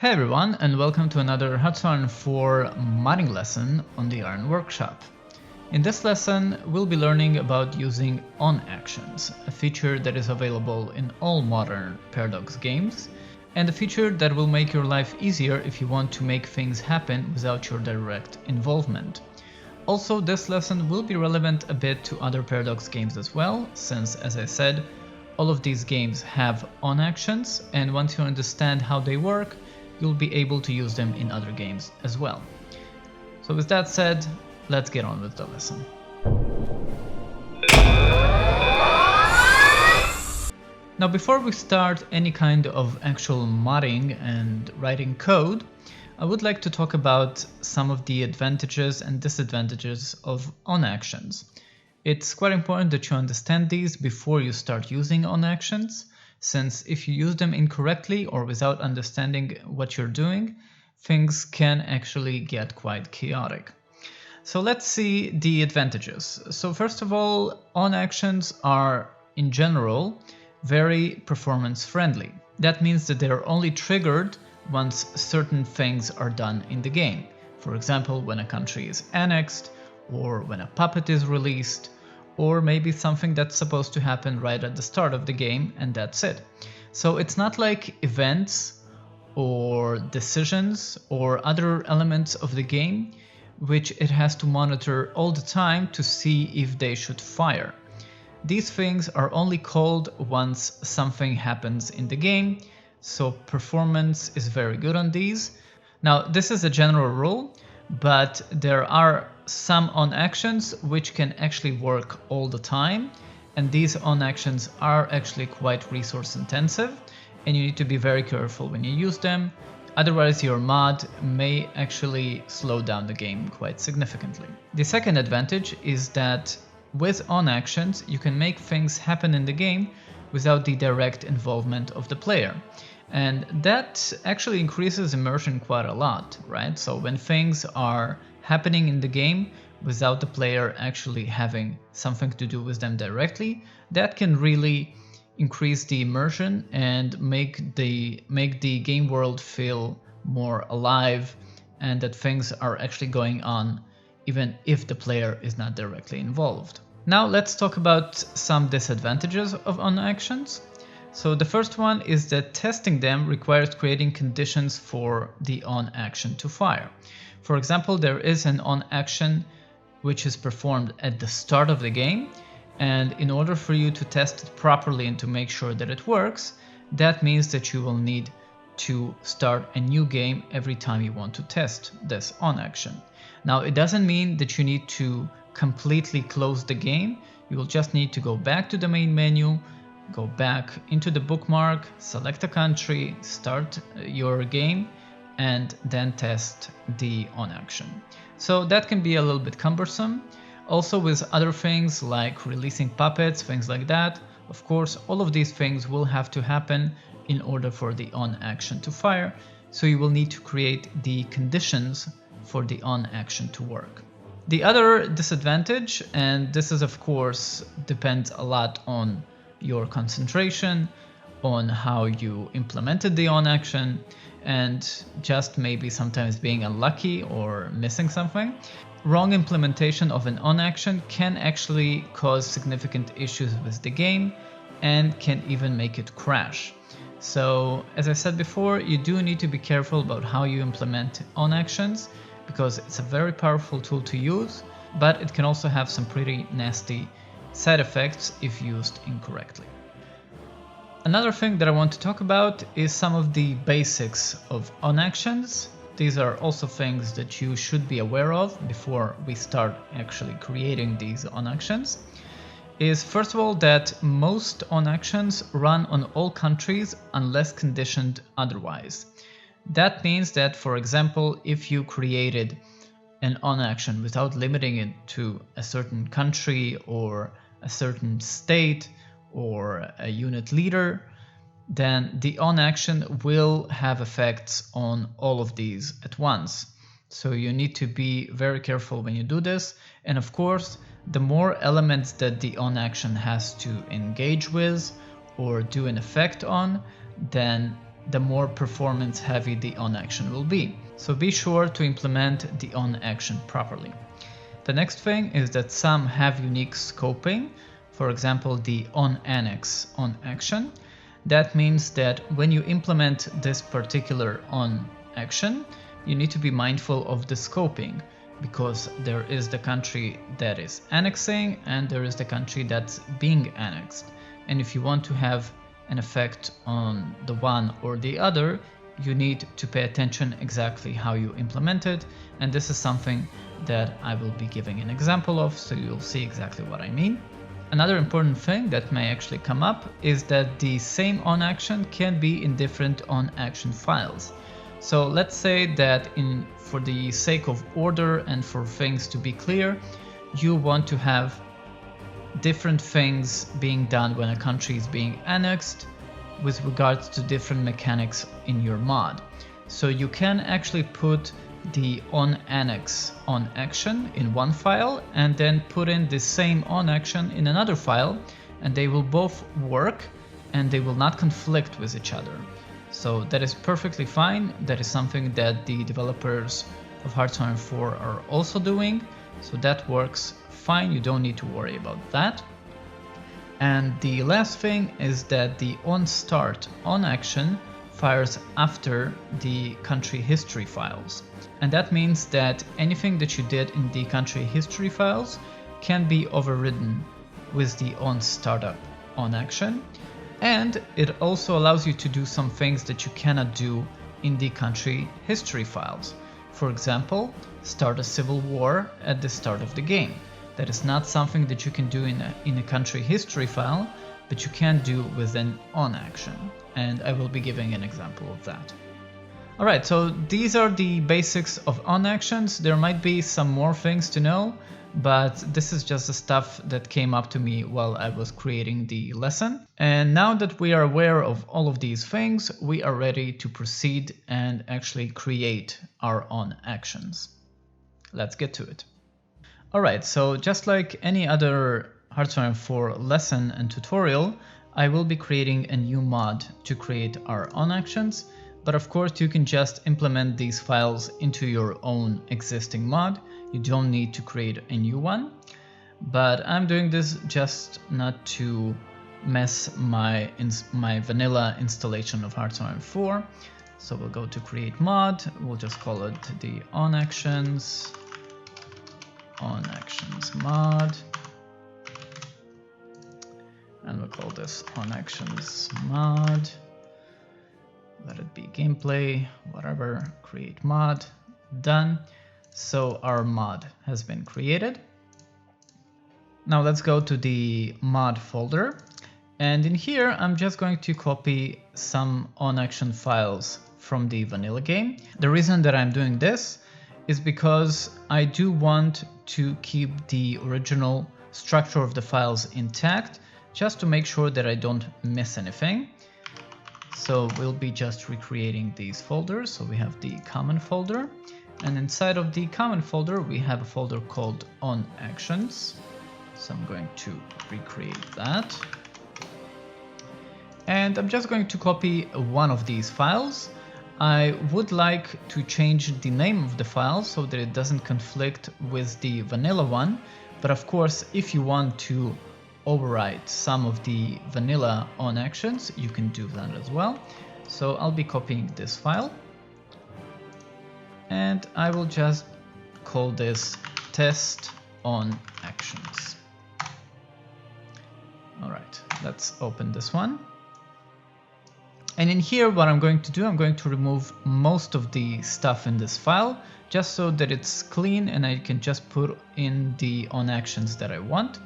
Hey everyone, and welcome to another HOI4 modding lesson on the Iron Workshop. In this lesson, we'll be learning about using on actions, a feature that is available in all modern Paradox games, and a feature that will make your life easier if you want to make things happen without your direct involvement. Also, this lesson will be relevant a bit to other Paradox games as well, since, as I said, all of these games have on actions, and once you understand how they work, you'll be able to use them in other games as well. So with that said, let's get on with the lesson. Now before we start any kind of actual modding and writing code, I would like to talk about some of the advantages and disadvantages of on actions. It's quite important that you understand these before you start using on actions, since if you use them incorrectly or without understanding what you're doing, things can actually get quite chaotic. So let's see the advantages. So first of all, on actions are in general very performance friendly. That means that they're only triggered once certain things are done in the game. For example, when a country is annexed, or when a puppet is released, or maybe something that's supposed to happen right at the start of the game, and that's it. So it's not like events or decisions or other elements of the game which it has to monitor all the time to see if they should fire. These things are only called once something happens in the game, so performance is very good on these. Now, this is a general rule, but there are some on actions which can actually work all the time, and these on actions are actually quite resource intensive, and you need to be very careful when you use them, otherwise your mod may actually slow down the game quite significantly. The second advantage is that with on actions you can make things happen in the game without the direct involvement of the player. And that actually increases immersion quite a lot, right? So when things are happening in the game without the player actually having something to do with them directly, that can really increase the immersion and make the game world feel more alive, and that things are actually going on even if the player is not directly involved. Now let's talk about some disadvantages of on actions. So the first one is that testing them requires creating conditions for the on action to fire. For example, there is an on action which is performed at the start of the game, and in order for you to test it properly and to make sure that it works, that means that you will need to start a new game every time you want to test this on action. Now, it doesn't mean that you need to completely close the game. You will just need to go back to the main menu, go back into the bookmark, select a country, start your game, and then test the on action. So that can be a little bit cumbersome. Also with other things like releasing puppets, things like that, of course, all of these things will have to happen in order for the on action to fire. So you will need to create the conditions for the on action to work. The other disadvantage, and this is of course depends a lot on your concentration, on how you implemented the on action, and just maybe sometimes being unlucky or missing something. Wrong implementation of an on action can actually cause significant issues with the game and can even make it crash. So as I said before, you do need to be careful about how you implement on actions, because it's a very powerful tool to use, but it can also have some pretty nasty side effects if used incorrectly. Another thing that I want to talk about is some of the basics of on actions. These are also things that you should be aware of before we start actually creating these on actions. Is first of all that most on actions run on all countries unless conditioned otherwise. That means that, for example, if you created an on action without limiting it to a certain country or a certain state or a unit leader, then the on action will have effects on all of these at once. So you need to be very careful when you do this. And of course, the more elements that the on action has to engage with or do an effect on, then the more performance heavy the on action will be. So be sure to implement the on action properly. The next thing is that some have unique scoping, for example the on annex on action. That means that when you implement this particular on action, you need to be mindful of the scoping, because there is the country that is annexing and there is the country that's being annexed. And if you want to have an effect on the one or the other, you need to pay attention exactly how you implement it. And this is something that I will be giving an example of, so you'll see exactly what I mean. Another important thing that may actually come up is that the same on action can be in different on action files. So let's say that for the sake of order and for things to be clear, you want to have different things being done when a country is being annexed with regards to different mechanics in your mod. So you can actually put the on annex on action in one file and then put in the same on action in another file, and they will both work and they will not conflict with each other. So that is perfectly fine. That is something that the developers of Hearthstone 4 are also doing, so that works fine. You don't need to worry about that. And the last thing is that the on start on action fires after the country history files. And that means that anything that you did in the country history files can be overridden with the on startup on action. And it also allows you to do some things that you cannot do in the country history files. For example, start a civil war at the start of the game. That is not something that you can do in a country history file, but you can do with an on action. And I will be giving an example of that. Alright, so these are the basics of on actions. There might be some more things to know, but this is just the stuff that came up to me while I was creating the lesson. And now that we are aware of all of these things, we are ready to proceed and actually create our on actions. Let's get to it. Alright, so just like any other Hearthstone 4 lesson and tutorial, I will be creating a new mod to create our on actions. But of course you can just implement these files into your own existing mod. You don't need to create a new one. But I'm doing this just not to mess my vanilla installation of Hearthstone 4. So we'll go to create mod. We'll just call it the on actions mod. And we'll call this on actions mod. Let it be gameplay, whatever, create mod, done. So our mod has been created. Now let's go to the mod folder. And in here, I'm just going to copy some on action files from the vanilla game. The reason that I'm doing this is because I do want to keep the original structure of the files intact, just to make sure that I don't miss anything. So we'll be just recreating these folders. So we have the common folder, and inside of the common folder, we have a folder called on actions. So I'm going to recreate that. And I'm just going to copy one of these files. I would like to change the name of the file so that it doesn't conflict with the vanilla one. But of course, if you want to overwrite some of the vanilla on actions, you can do that as well. So I'll be copying this file and I will just call this test on actions. All right, let's open this one. And in here, what I'm going to do, I'm going to remove most of the stuff in this file just so that it's clean and I can just put in the on actions that I want.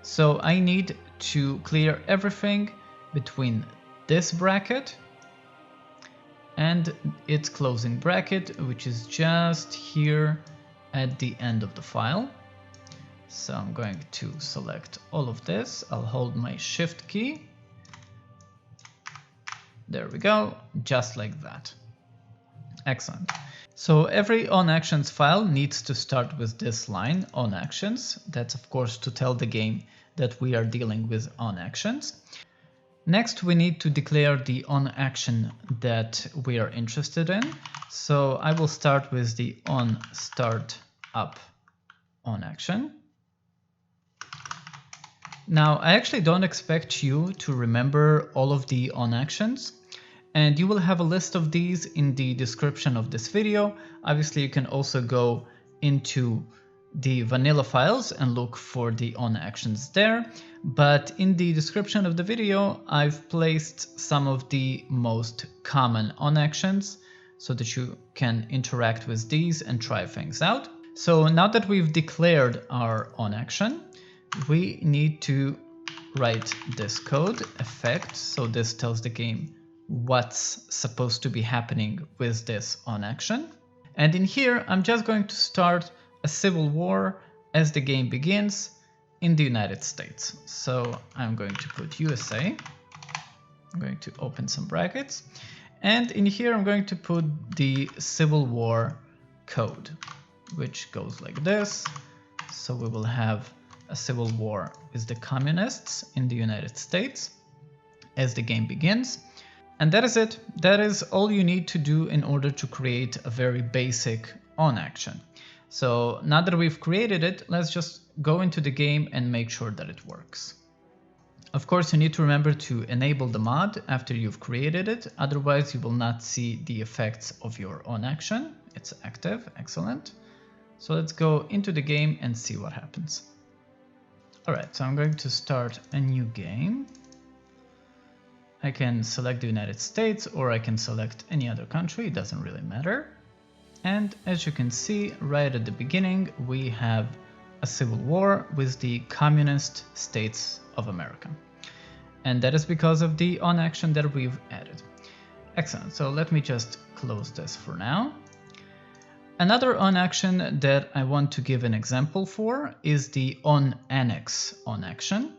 So I need to clear everything between this bracket and its closing bracket, which is just here at the end of the file. So I'm going to select all of this. I'll hold my shift key. There we go, just like that. Excellent. So every on actions file needs to start with this line, on actions. That's of course to tell the game that we are dealing with on actions. Next, we need to declare the on action that we are interested in. So I will start with the on start up on action. Now, I actually don't expect you to remember all of the on actions, and you will have a list of these in the description of this video. Obviously, you can also go into the vanilla files and look for the on actions there. But in the description of the video, I've placed some of the most common on actions so that you can interact with these and try things out. So now that we've declared our on action, we need to write this code effect. So this tells the game what's supposed to be happening with this on action. And in here, I'm just going to start a civil war as the game begins in the United States. So I'm going to put USA. I'm going to open some brackets. And in here, I'm going to put the Civil War code, which goes like this. So we will have a civil war with the communists in the United States as the game begins. And that is it. That is all you need to do in order to create a very basic on action. So now that we've created it, let's just go into the game and make sure that it works. Of course, you need to remember to enable the mod after you've created it. Otherwise, you will not see the effects of your on action. It's active. Excellent. So let's go into the game and see what happens. All right, so I'm going to start a new game. I can select the United States or I can select any other country. It doesn't really matter. And as you can see, right at the beginning, we have a civil war with the communist states of America. And that is because of the on action that we've added. Excellent. So let me just close this for now. Another on action that I want to give an example for is the on annex on action.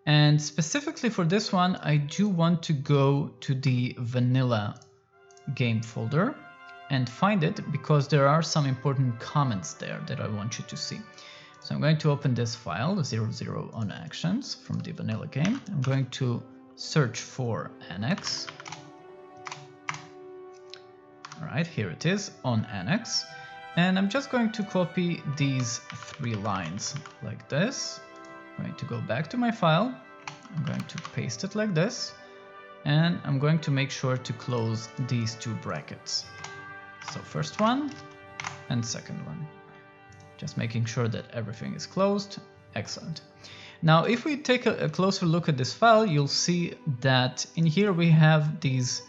And specifically for this one, I do want to go to the vanilla game folder and find it because there are some important comments there that I want you to see. So I'm going to open this file, 00 on actions from the vanilla game. I'm going to search for annex. All right, here it is, on annex. And I'm just going to copy these 3 lines like this. I'm going to go back to my file. I'm going to paste it like this. And I'm going to make sure to close these 2 brackets. So first one and second one. Just making sure that everything is closed. Excellent. Now, if we take a closer look at this file, you'll see that in here we have these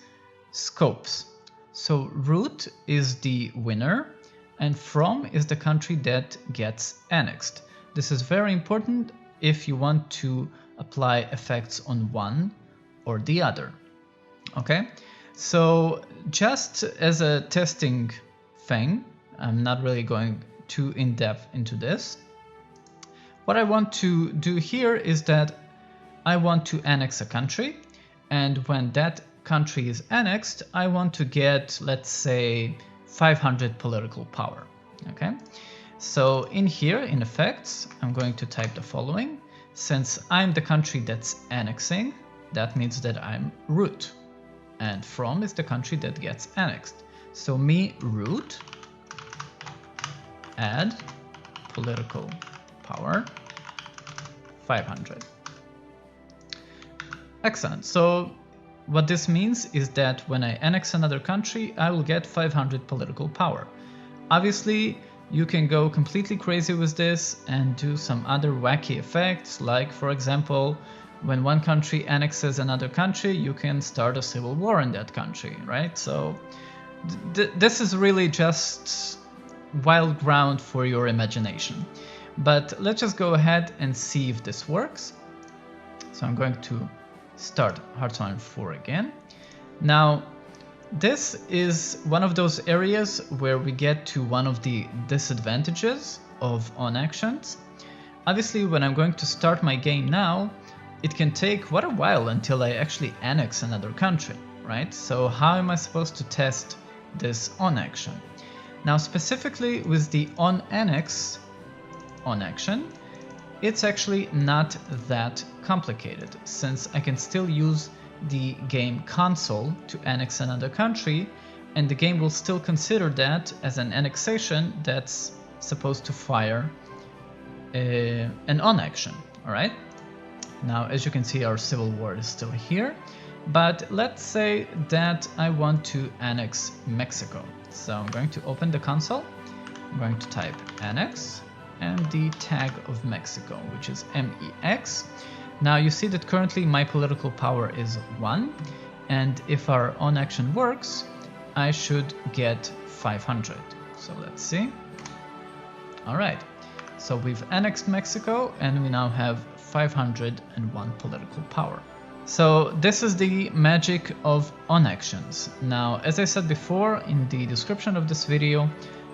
scopes. So root is the winner and from is the country that gets annexed. This is very important if you want to apply effects on one or the other. Okay, so just as a testing thing, I'm not really going too in depth into this. What I want to do here is that I want to annex a country, and when that country is annexed, I want to get, let's say, 500 political power. Okay, so in here in effects, I'm going to type the following. Since I'm the country that's annexing, that means that I'm root, and from is the country that gets annexed. So me root add political power 500. Excellent. So what this means is that when I annex another country, I will get 500 political power. Obviously, you can go completely crazy with this and do some other wacky effects, like, for example, when one country annexes another country, you can start a civil war in that country, right? So this is really just wild ground for your imagination. But let's just go ahead and see if this works. So I'm going to start HOI4 again. Now, this is one of those areas where we get to one of the disadvantages of on actions. Obviously, when I'm going to start my game now, it can take quite a while until I actually annex another country, right? So how am I supposed to test this on action? Now, specifically with the on annex on action, it's actually not that complicated, since I can still use the game console to annex another country, and the game will still consider that as an annexation that's supposed to fire an on action. All right. Now, as you can see, our civil war is still here, but let's say that I want to annex Mexico. So I'm going to open the console. I'm going to type annex and the tag of Mexico, which is MEX. Now you see that currently my political power is 1, and if our on action works, I should get 500. So let's see. All right, so we've annexed Mexico and we now have 501 political power. So this is the magic of on actions. Now, as I said before, in the description of this video,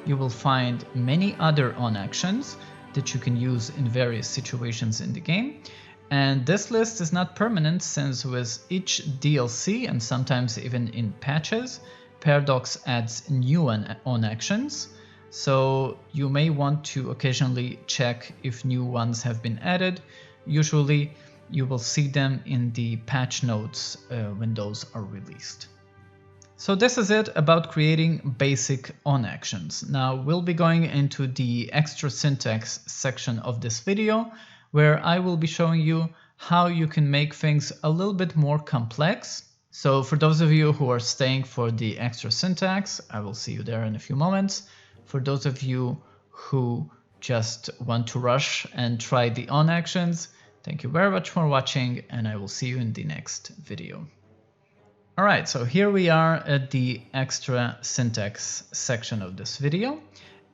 you will find many other on actions that you can use in various situations in the game. And this list is not permanent, since with each DLC and sometimes even in patches, Paradox adds new on actions. So you may want to occasionally check if new ones have been added. Usually you will see them in the patch notes when those are released. So this is it about creating basic on actions. Now we'll be going into the extra syntax section of this video, where I will be showing you how you can make things a little bit more complex. So for those of you who are staying for the extra syntax, I will see you there in a few moments. For those of you who just want to rush and try the on actions, thank you very much for watching, and I will see you in the next video. Alright, so here we are at the extra syntax section of this video,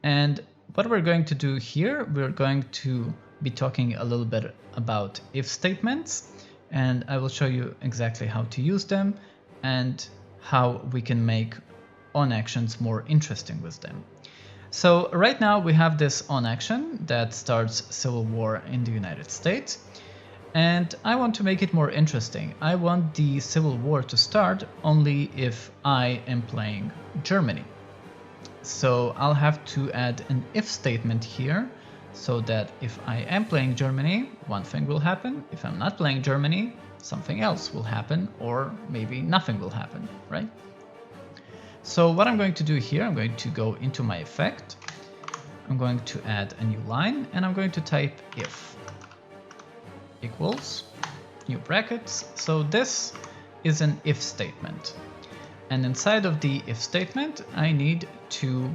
and what we're going to do here, we're going to be talking a little bit about if statements, and I will show you exactly how to use them and how we can make on actions more interesting with them. So right now we have this on action that starts civil war in the United States. And I want to make it more interesting. I want the civil war to start only if I am playing Germany. So I'll have to add an if statement here, so that if I am playing Germany, one thing will happen. If I'm not playing Germany, something else will happen, or maybe nothing will happen, right? So what I'm going to do here, I'm going to go into my effect. I'm going to add a new line, and I'm going to type if equals new brackets. So this is an if statement, and inside of the if statement I need to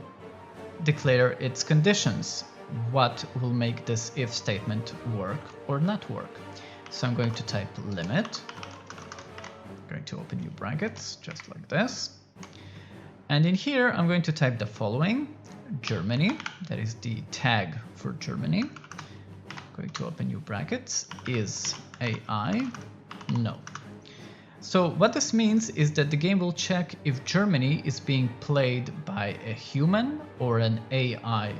declare its conditions. What will make this if statement work or not work? So I'm going to type limit. I'm going to open new brackets just like this, and in here I'm going to type the following: Germany, that is the tag for Germany. Going to open new brackets, is AI no. So what this means is that the game will check if Germany is being played by a human or an AI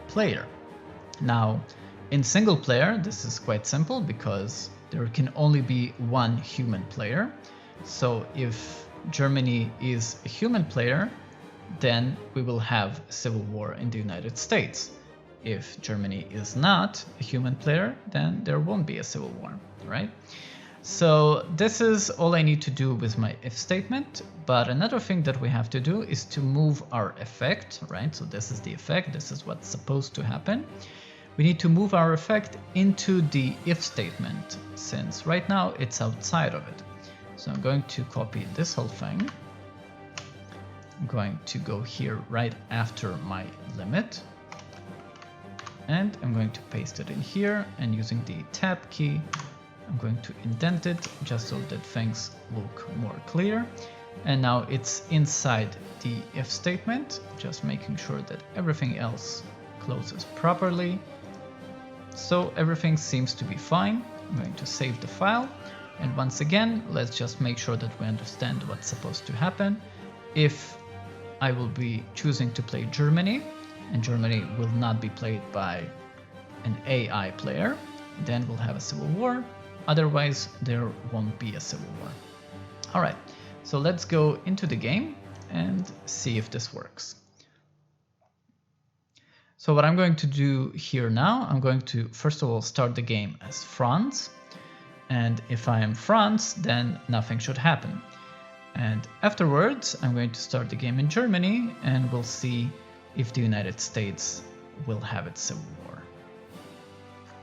player. Now in single player this is quite simple, because there can only be one human player. So if Germany is a human player, then we will have civil war in the United States. If Germany is not a human player, then there won't be a civil war, right? So this is all I need to do with my if statement. But another thing that we have to do is to move our effect, right? So this is the effect, this is what's supposed to happen. We need to move our effect into the if statement, since right now it's outside of it. So I'm going to copy this whole thing. I'm going to go here right after my limit. And I'm going to paste it in here, and using the tab key, I'm going to indent it just so that things look more clear. And now it's inside the if statement, just making sure that everything else closes properly. So everything seems to be fine. I'm going to save the file. And once again, let's just make sure that we understand what's supposed to happen. If I will be choosing to play Germany, and Germany will not be played by an AI player, then we'll have a civil war. Otherwise, there won't be a civil war. All right, so let's go into the game and see if this works. So what I'm going to do here now, I'm going to first of all start the game as France. And if I am France, then nothing should happen. And afterwards, I'm going to start the game in Germany, and we'll see if the United States will have its civil war.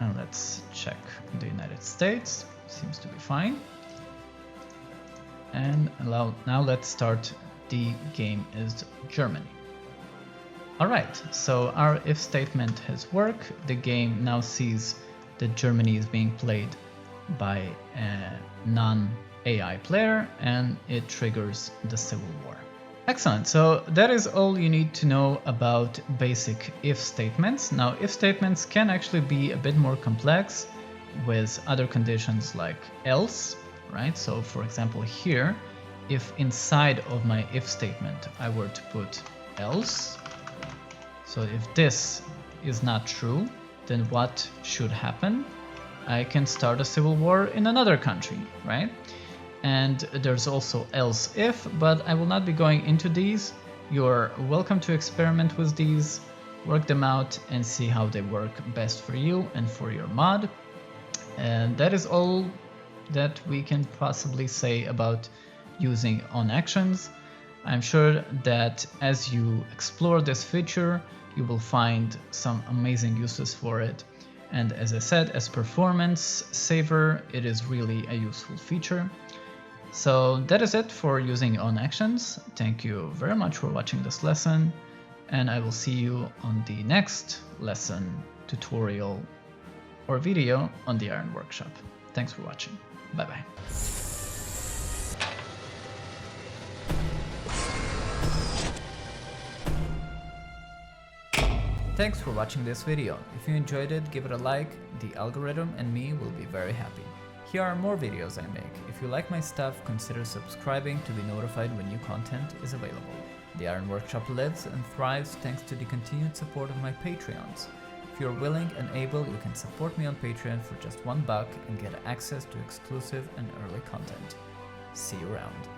And let's check the United States. Seems to be fine. And now let's start the game as Germany. Alright, so our if statement has worked. The game now sees that Germany is being played by a non-AI player, and it triggers the civil war. Excellent, so that is all you need to know about basic if statements. Now, if statements can actually be a bit more complex with other conditions like else, right? So for example here, if inside of my if statement I were to put else, so if this is not true, then what should happen? I can start a civil war in another country, right? And there's also else if, but I will not be going into these. You're welcome to experiment with these, work them out and see how they work best for you and for your mod. And that is all that we can possibly say about using on actions. I'm sure that as you explore this feature, you will find some amazing uses for it. And as I said, as performance saver, it is really a useful feature. So that is it for using on actions. Thank you very much for watching this lesson, and I will see you on the next lesson, tutorial, or video on the Iron Workshop. Thanks for watching. Bye bye. Thanks for watching this video. If you enjoyed it, give it a like. The algorithm and me will be very happy. Here are more videos I make. If you like my stuff, consider subscribing to be notified when new content is available. The Iron Workshop lives and thrives thanks to the continued support of my Patreons. If you're willing and able, you can support me on Patreon for just $1 and get access to exclusive and early content. See you around.